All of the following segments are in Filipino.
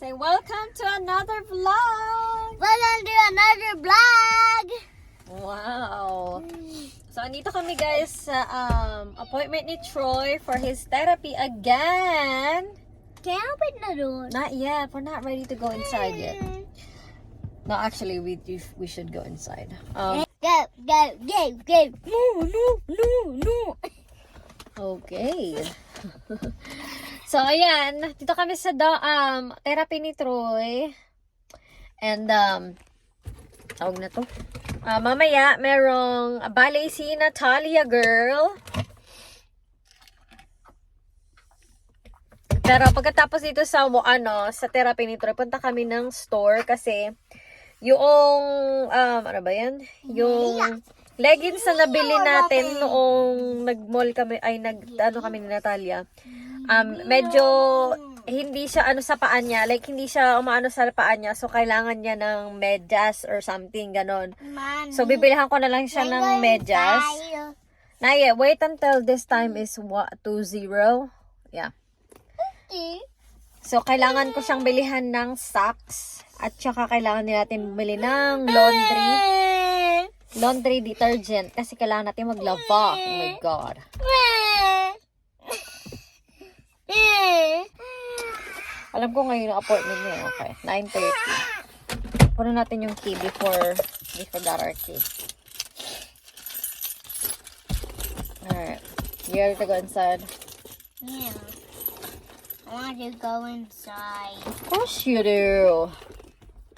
Say welcome to another vlog! Welcome to another vlog! Wow! So, andito kami guys sa appointment ni Troy for his therapy again. Can I open the door? Not yet. We're not ready to go inside yet. No, actually, we should go inside. Go, go, go, go. No. Okay. So, ayan. Dito kami sa therapy ni Troy. And, tawag na to. Mamaya, merong ballet si Natalia girl. Pero pagkatapos dito sa sa therapy ni Troy, punta kami ng store kasi yung ano ba yan? Yung leggings na nabili natin noong nag-mall kami, ay kami ni Natalia. Medyo hindi siya sa paa niya, like hindi siya umaano sa paa niya, so kailangan niya ng medyas or something ganon. So bibilihan ko na lang siya ng medyas. Naya, wait until this time is 20. Yeah. So kailangan ko siyang bilihan ng socks at saka kailangan natin bumili ng laundry detergent kasi kailangan natin maglaba. Oh my god. Alam ko ngayon yung appointment niya. Okay, 9:30. Puno natin yung key before we forgot our key. Alright. You ready to go inside? Yeah. I want to go inside. Of course you do.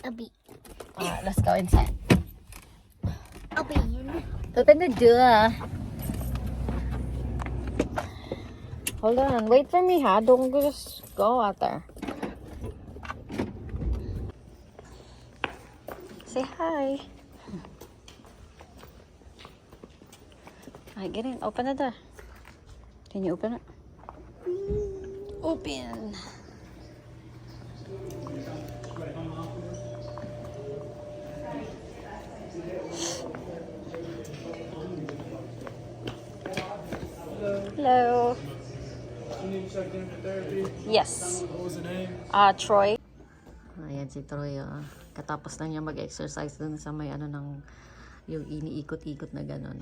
A bit. Alright, let's go inside. A bit. Open the door. Hold on. Wait for me, ha? Don't just go out there. Say hi. Alright, get in. Open the door. Can you open it? Open. Hello. You need to check in for therapy? Yes. What was the name? Troy. Ayan si Troy. Katapos lang niya mag-exercise dun sa may yung iniikot-ikot na gano'n.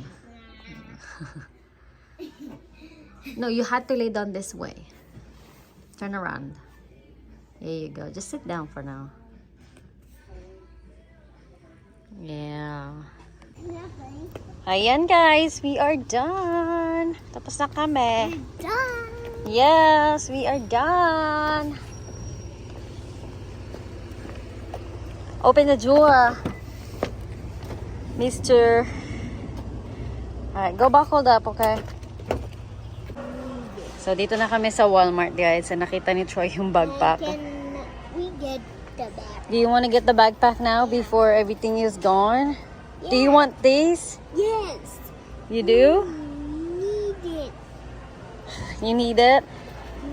No, you had to lay down this way. Turn around. There you go. Just sit down for now. Yeah. Ayan guys, we are done. Tapos na kami. Done. Yes, we are done. Open the door, Mister. Alright, go buckled up, okay? So, dito na kami sa Walmart, guys. So, nakita ni Troy yung backpack. We get the bag. Do you want to get the backpack now before everything is gone? Yeah. Do you want these? Yes. You do? Need it. You need it?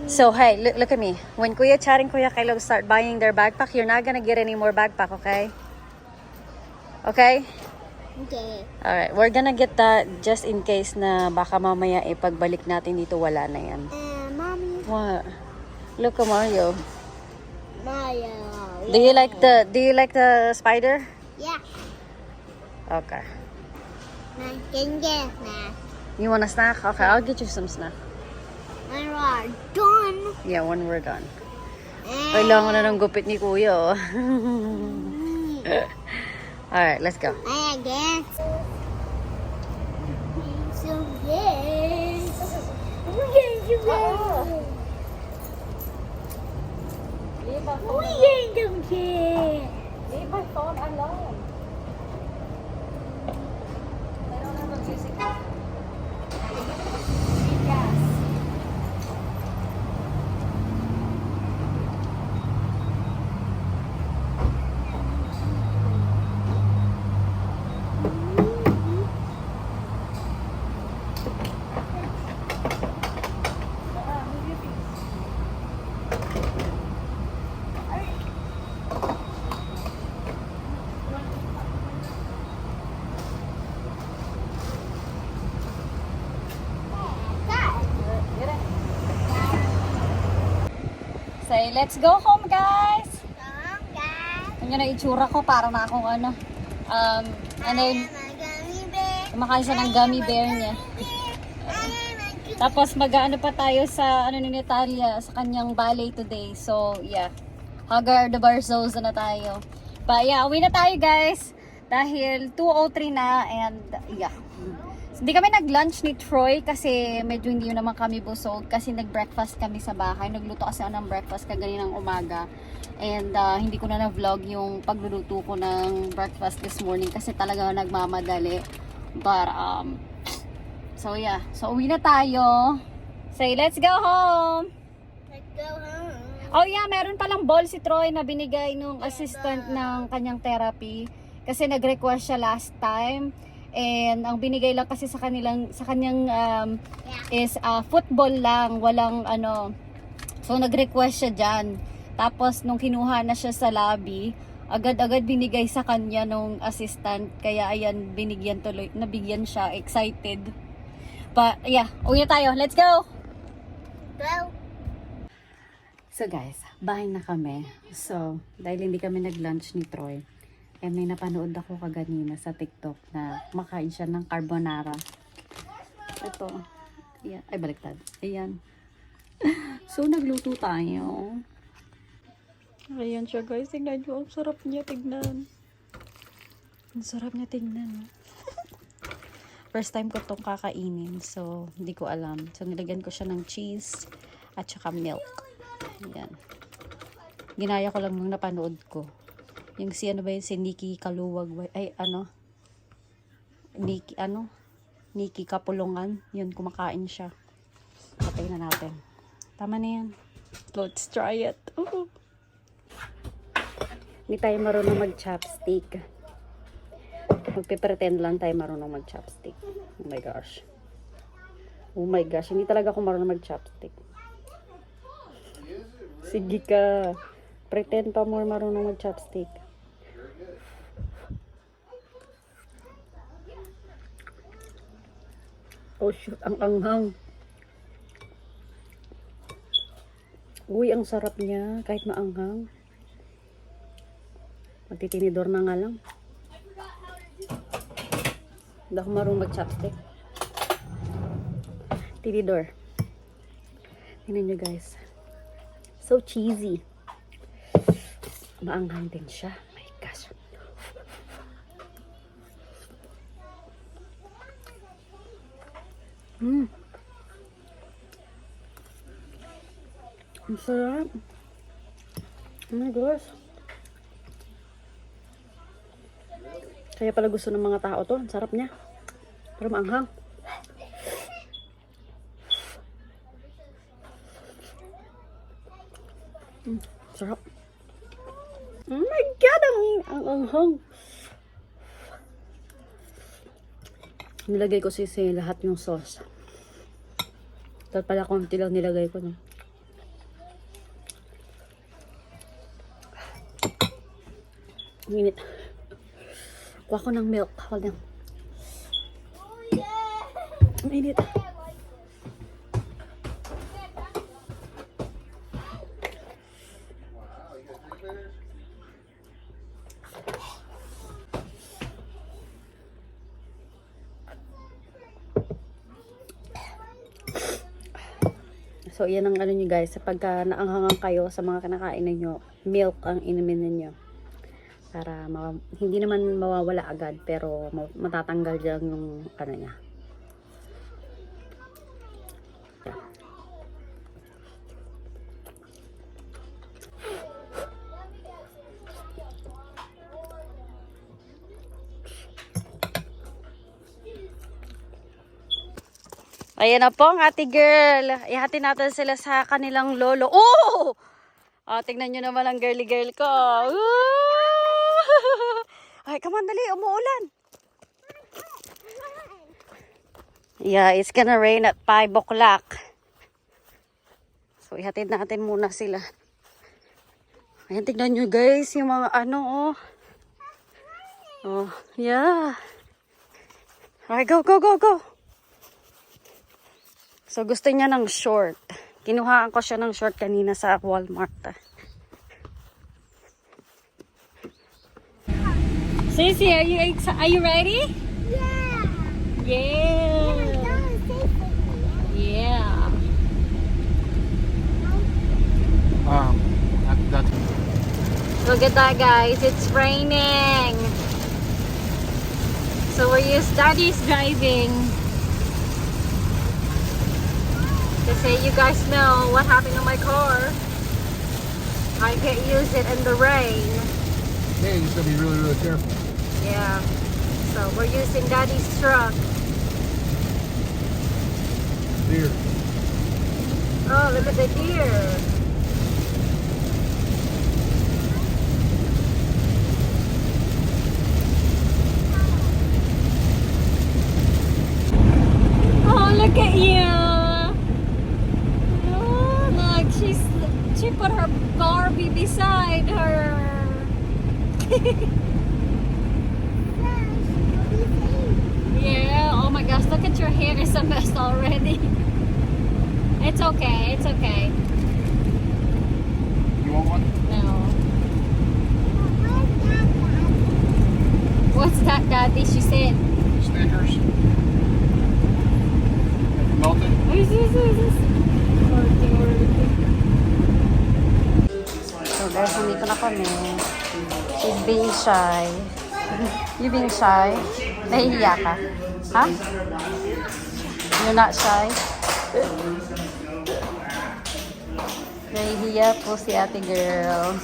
So, hey, look at me. When Kuya Chad and Kuya Kylo start buying their backpack, you're not gonna get any more backpack, okay? Okay? Okay. Alright, we're gonna get that just in case na baka mamaya pagbalik natin dito wala na yan. Mommy. What? Look at Mario. Mario. Do you like the spider? Yeah. Okay. I can get that. You want a snack? Okay, I'll get you some snack. When we're done. Yeah, when we're done. Kailangan na ng gupit ni Kuya, oh. Alright, let's go. I guess. So yes. We ain't don't care. Leave my phone alone. I don't have a music. Yes. Say, let's go home, guys. Ganyan na itsura ko, para na akong ano yun, kumakain siya ng gummy bear niya. Tapos mag-ano pa tayo sa ano ni Natalia sa kanyang ballet today. So, yeah. Hagar the Barzos na tayo. But yeah, uwi na tayo guys. Dahil 2:03 na and yeah. So, hindi kami nag-lunch ni Troy kasi medyo hindi yun naman kami busog kasi nag-breakfast kami sa bahay. Nagluto kasi ako ng breakfast kaganinang umaga. And hindi ko na na-vlog yung pagluluto ko ng breakfast this morning kasi talaga nagmamadali. But so yeah, so uwi na tayo. Say, let's go home. Let's go home. Oh yeah, meron palang ball si Troy na binigay nung assistant ng kanyang therapy kasi nag-request siya last time. And ang binigay lang kasi sa kanyang is football lang, walang ano. So nag-request siya diyan. Tapos nung kinuha na siya sa lobby, agad-agad binigay sa kanya nung assistant. Kaya ayan, nabigyan siya, excited. But yeah, uwi na tayo. Let's go! Go. So guys, bahay na kami. So, dahil hindi kami nag-lunch ni Troy, may napanood ako kaganina sa TikTok na makain siya ng carbonara. Ito. Ayan. Ay, baliktad. Ayan. So, nagluto tayo. Ayan siya guys. Tignan nyo. Ang sarap niya tignan. Ang sarap niya tignan. First time ko itong kakainin. So, hindi ko alam. So, nilagyan ko siya ng cheese at saka milk. Ayan. Ginaya ko lang nung napanood ko. Yung si ano ba yun? Si Nikki Kaluwag. Ay, ano? Nikki Kapulungan. Yun, kumakain siya. Patay na natin. Tama na yan. Let's try it. Ooh. Hindi tayo marunong mag-chopstick. Magpe-pretend lang tayo marunong mag-chopstick. Oh my gosh. Oh my gosh. Hindi talaga ako marunong mag-chopstick. Sige ka. Pretend pa more marunong mag-chopstick. Oh shoot. Ang anghang. Uy, ang sarap niya. Kahit maanghang. Magtitinidor na nga lang. Hindi ako marunong mag-chopstick. Tinidor. Tingnan nyo guys. So cheesy. Maanghang din siya. My gosh. Ang sarap. Oh my gosh. Kaya pala gusto ng mga tao to. Ang sarap niya. Pero maanghang. Sarap. Oh my God! Ang anghang. Nilagay ko si lahat yung sauce. Tapos pala konti lang nilagay ko na. Ang init. Kuha ko ng milk. Hold on. Ang init. So, yan ang ano nyo guys. Pagka naanghangan kayo sa mga kinakain ninyo, milk ang inumin ninyo. Para hindi naman mawawala agad, pero matatanggal lang yung ano niya. Ayan na po ang ate girl. Ihati natin sila sa kanilang lolo. Oh! Tingnan nyo naman ang girly girl ko. Ay, come on, dali. Umuulan. Yeah, it's gonna rain at 5 o'clock. So, ihatid natin muna sila. Ayan, tignan nyo guys. Yung mga ano, oh. Oh, yeah. Okay, go, go, go, go. So, gusto niya ng short. Kinuhaan ko siya ng short kanina sa Walmart. Sissy, are you ready? Yeah. Yeah. Yeah. That's Look at that, guys. It's raining. So Daddy's driving. Kasi you guys know what happened to my car. I can't use it in the rain. yeah, you just gotta be really, really careful. Yeah. So we're using Daddy's truck. Deer. Oh, look at the deer. Oh, look at you. Oh, look, she put her Barbie beside her. Yeah, oh my gosh, look at your hair, it's a mess already. It's okay, it's okay. You want one? No. What's that, Daddy? She said. Snickers. Melted. So guys, nandito na kami. She's being shy. You being shy? Nahihiya ka? Ha? You're not shy? Nahihiya po si ate girl.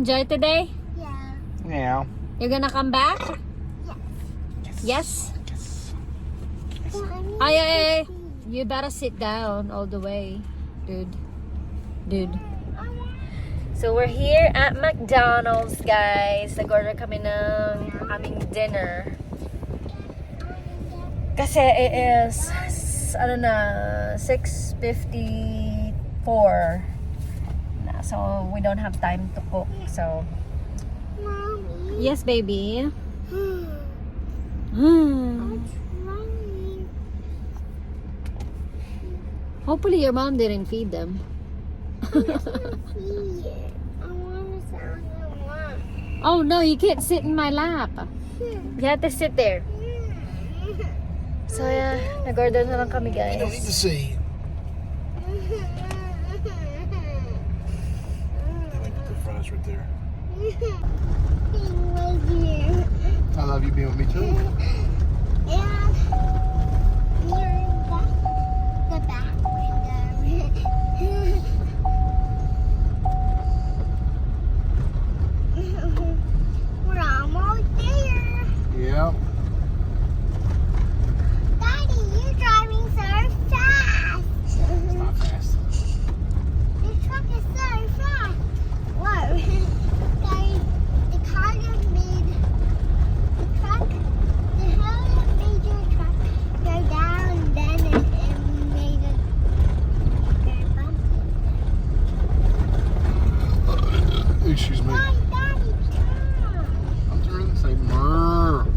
enjoy today? Yeah. Yeah. You're gonna come back? Yes? Ay. You better sit down all the way, dude. So we're here at McDonald's, guys. Nag-order kami ng aming dinner. Kasi it is, 6:54. So we don't have time to cook. So Mommy. yes, baby. I'm trying. Hopefully your mom didn't feed them. Here. I want to sound one. Oh no, you can't sit in my lap. You have to sit there. So yeah, nag-order na lang kami, guys. You don't need to see. I think the fries right there. I love you being with me too. The back window. We're almost there. Yeah. Daddy, you're driving so fast. It's not fast. Your truck is so fast. Whoa. Daddy, the car just made the truck, the hell made your truck go down, then it made it go bumpy. Excuse me. Daddy, come. I'm turning to say murr.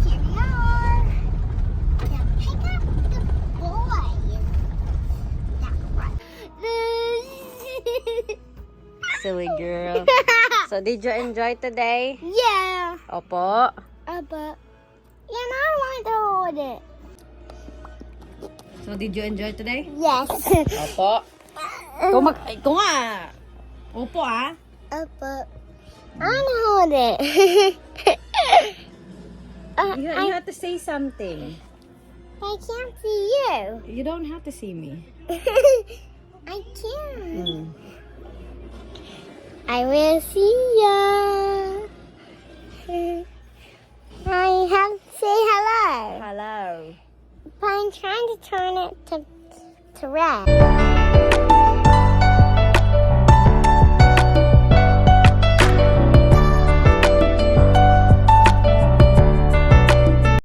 Here we are. Now pick up the boys. That's right. Silly girl. So did you enjoy today? Yeah. Opo. But and I want to hold it. So did you enjoy today? Yes. Opo. Ikaw nga. Opo ah. But I want to hold it. You have to say something. I can't see you. You don't have to see me. I can. I will see ya. I have to say hello. Hello. But I'm trying to turn it to red.